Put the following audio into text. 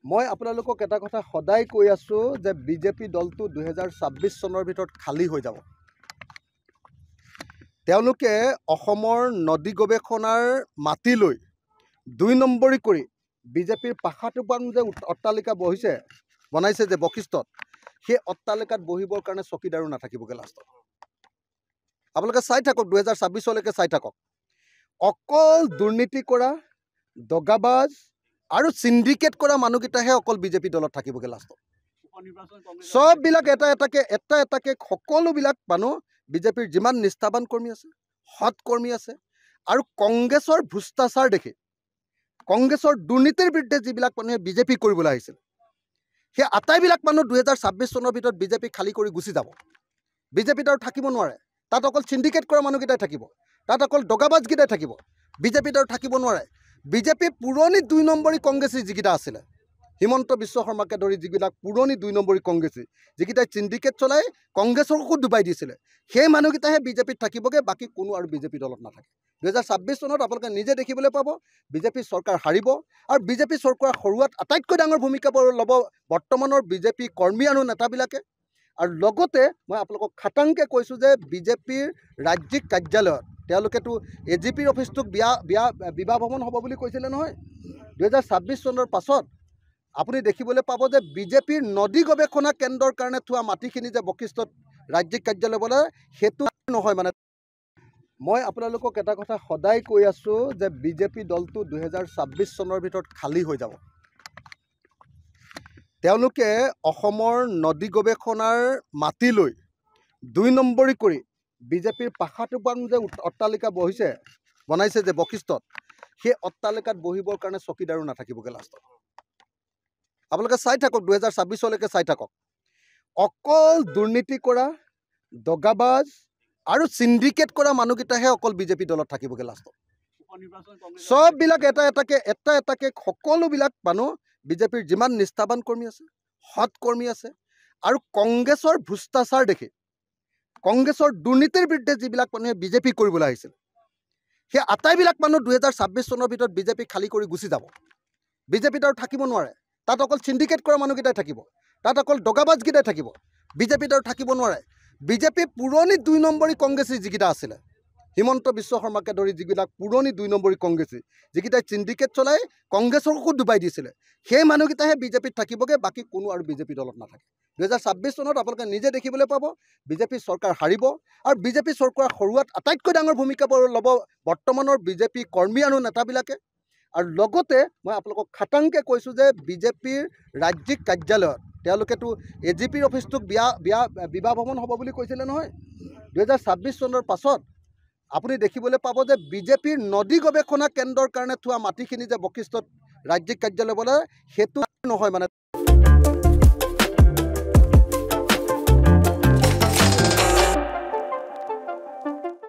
মই আপোনালোকক এটা কথা সদায় কৈ আছো যে বিজেপি দলটো 2026 চনৰ ভিতৰত খালী হৈ যাব। তেওঁলোকে অসমৰ নদী গৱেষণাৰ মাটি লৈ 2 নম্বৰী কৰি বিজেপিৰ পাখাটোপান যে অট্টালিকা বনাইছে যে বশিষ্ঠত, সেই অট্টালিকাত বহিবৰ কাৰণে চকীদাৰো নাথাকিবগৈ লাষ্টত। আপোনালোকে চাই থাকক, 2026লৈকে চাই থাকক। অকল দুৰ্নীতি কৰা, দগাবাজ আৰু সিন্ডিকেট কৰা মানুহকেইটাহে অকল বিজেপি দলত থাকিবগৈ লাষ্টত। সববিলাক এটা এটাকে সকলোবিলাক মানুহ বিজেপিৰ যিমান নিষ্ঠাবান কৰ্মী আছে, সৎ কৰ্মী আছে, আৰু কংগ্ৰেছৰ ভ্ৰষ্টাচাৰ দেখি, কংগ্ৰেছৰ দুৰ্নীতিৰ বিৰুদ্ধে যিবিলাক মানুহে বিজেপি কৰিবলৈ আহিছিল, সেই আটাইবিলাক মানুহ 2026 চনৰ ভিতৰত বিজেপি খালী কৰি গুচি যাব। বিজেপিত আৰু থাকিব নোৱাৰে। তাত অকল সিন্ডিকেট কৰা মানুহকেইটাই থাকিব, তাত অকল দগাবাজকেইটাই থাকিব। বিজেপিত আৰু থাকিব নোৱাৰে। বিজেপি পুৰণি 2 নম্বৰী কংগ্ৰেছী যিকেইটা আছিলে, হিমন্ত বিশ্ব শৰ্মাকে ধৰি যিবিলাক পুৰণি 2 নম্বৰী কংগ্ৰেছী, যিকেইটাই সিন্ডিকেট চলাই কংগ্ৰেছকো ডুবাই দিছিলে, সেই মানুহকেইটাহে বিজেপিত থাকিবগৈ, বাকী কোনো আৰু বিজেপি দলত নাথাকে। 2026 চনত আপোনালোকে নিজে দেখিবলৈ পাব, বিজেপি চৰকাৰ হাৰিব, আৰু বিজেপি চৰকাৰ হৰুৱাত আটাইতকৈ ডাঙৰ ভূমিকা ল'ব বৰ্তমানৰ বিজেপি কৰ্মী আৰু নেতাবিলাকে। আৰু লগতে মই আপোনালোকক খাটাংকৈ কৈছোঁ যে বিজেপিৰ ৰাজ্যিক কাৰ্যালয়ত তেওঁলোকেতো AGPৰ অফিচটোক বিবাহ ভৱন হ'ব বুলি কৈছিলে নহয়। 2026 চনৰ পাছত আপুনি দেখিবলৈ পাব যে বিজেপিৰ নদী গৱেষণা কেন্দ্ৰৰ কাৰণে থোৱা মাটিখিনি যে বশিষ্ঠত ৰাজ্যিক কাৰ্যালয় বনাই, সেইটো নহয়। মানে মই আপোনালোকক এটা কথা সদায় কৈ আছোঁ যে বিজেপি দলটো 2026 চনৰ ভিতৰত খালী হৈ যাব। তেওঁলোকে অসমৰ নদী গৱেষণাৰ মাটি লৈ 2 নম্বৰী কৰি বিজেপিৰ পাখাটোপান যে অট্টালিকা বনাইছে যে বশিষ্ঠত, সেই অট্টালিকাত বহিবৰ কাৰণে চকীদাৰো নাথাকিবগৈ লাষ্টত। আপোনালোকে চাই থাকক, 2026লৈকে চাই থাকক। অকল দুৰ্নীতি কৰা, দগাবাজ আৰু সিন্ডিকেট কৰা মানুহকেইটাহে অকল বিজেপি দলত থাকিবগৈ লাষ্টত। সববিলাক এটা এটাকে সকলোবিলাক মানুহ বিজেপিৰ যিমান নিষ্ঠাবান কৰ্মী আছে, সৎ কৰ্মী আছে, আৰু কংগ্ৰেছৰ ভ্ৰষ্টাচাৰ দেখি, কংগ্ৰেছৰ দুৰ্নীতিৰ বিৰুদ্ধে যিবিলাক মানুহে বিজেপি কৰিবলৈ আহিছিল, সেই আটাইবিলাক মানুহ 2026 চনৰ ভিতৰত বিজেপি খালী কৰি গুচি যাব। বিজেপিত আৰু থাকিব নোৱাৰে। তাত অকল সিন্ডিকেট কৰা মানুহকেইটাই থাকিব, তাত অকল দগাবাজকেইটাই থাকিব। বিজেপিত আৰু থাকিব নোৱাৰে। বিজেপি পুৰণি 2 নম্বৰী কংগ্ৰেছী যিকেইটা আছিলে, হিমন্ত বিশ্ব শৰ্মাকে ধৰি যিবিলাক পুৰণি 2 নম্বৰী কংগ্ৰেছী, যিকেইটাই সিন্ডিকেট চলাই কংগ্ৰেছকো ডুবাই দিছিলে, সেই মানুহকেইটাহে বিজেপিত থাকিবগৈ, বাকী কোনো আৰু বিজেপি দলত নাথাকে। 2026 চনত আপোনালোকে নিজে দেখিবলৈ পাব, বিজেপি চৰকাৰ হাৰিব, আৰু বিজেপি চৰকাৰ হৰুৱাত আটাইতকৈ ডাঙৰ ভূমিকা ল'ব বৰ্তমানৰ বিজেপি কৰ্মী আৰু নেতাবিলাকে। আৰু লগতে মই আপোনালোকক খাটাংকৈ কৈছোঁ যে বিজেপিৰ ৰাজ্যিক কাৰ্যালয়ত তেওঁলোকেতো AGPৰ অফিচটোক বিবাহ ভৱন হ'ব বুলি কৈছিলে নহয়। 2026 চনৰ পাছত আপুনি দেখিবলৈ পাব যে বিজেপিৰ নদী গৱেষণা কেন্দ্ৰৰ কাৰণে থোৱা মাটিখিনি যে বশিষ্ঠত ৰাজ্যিক কাৰ্যালয় বনাই, সেইটো নহয়। মানে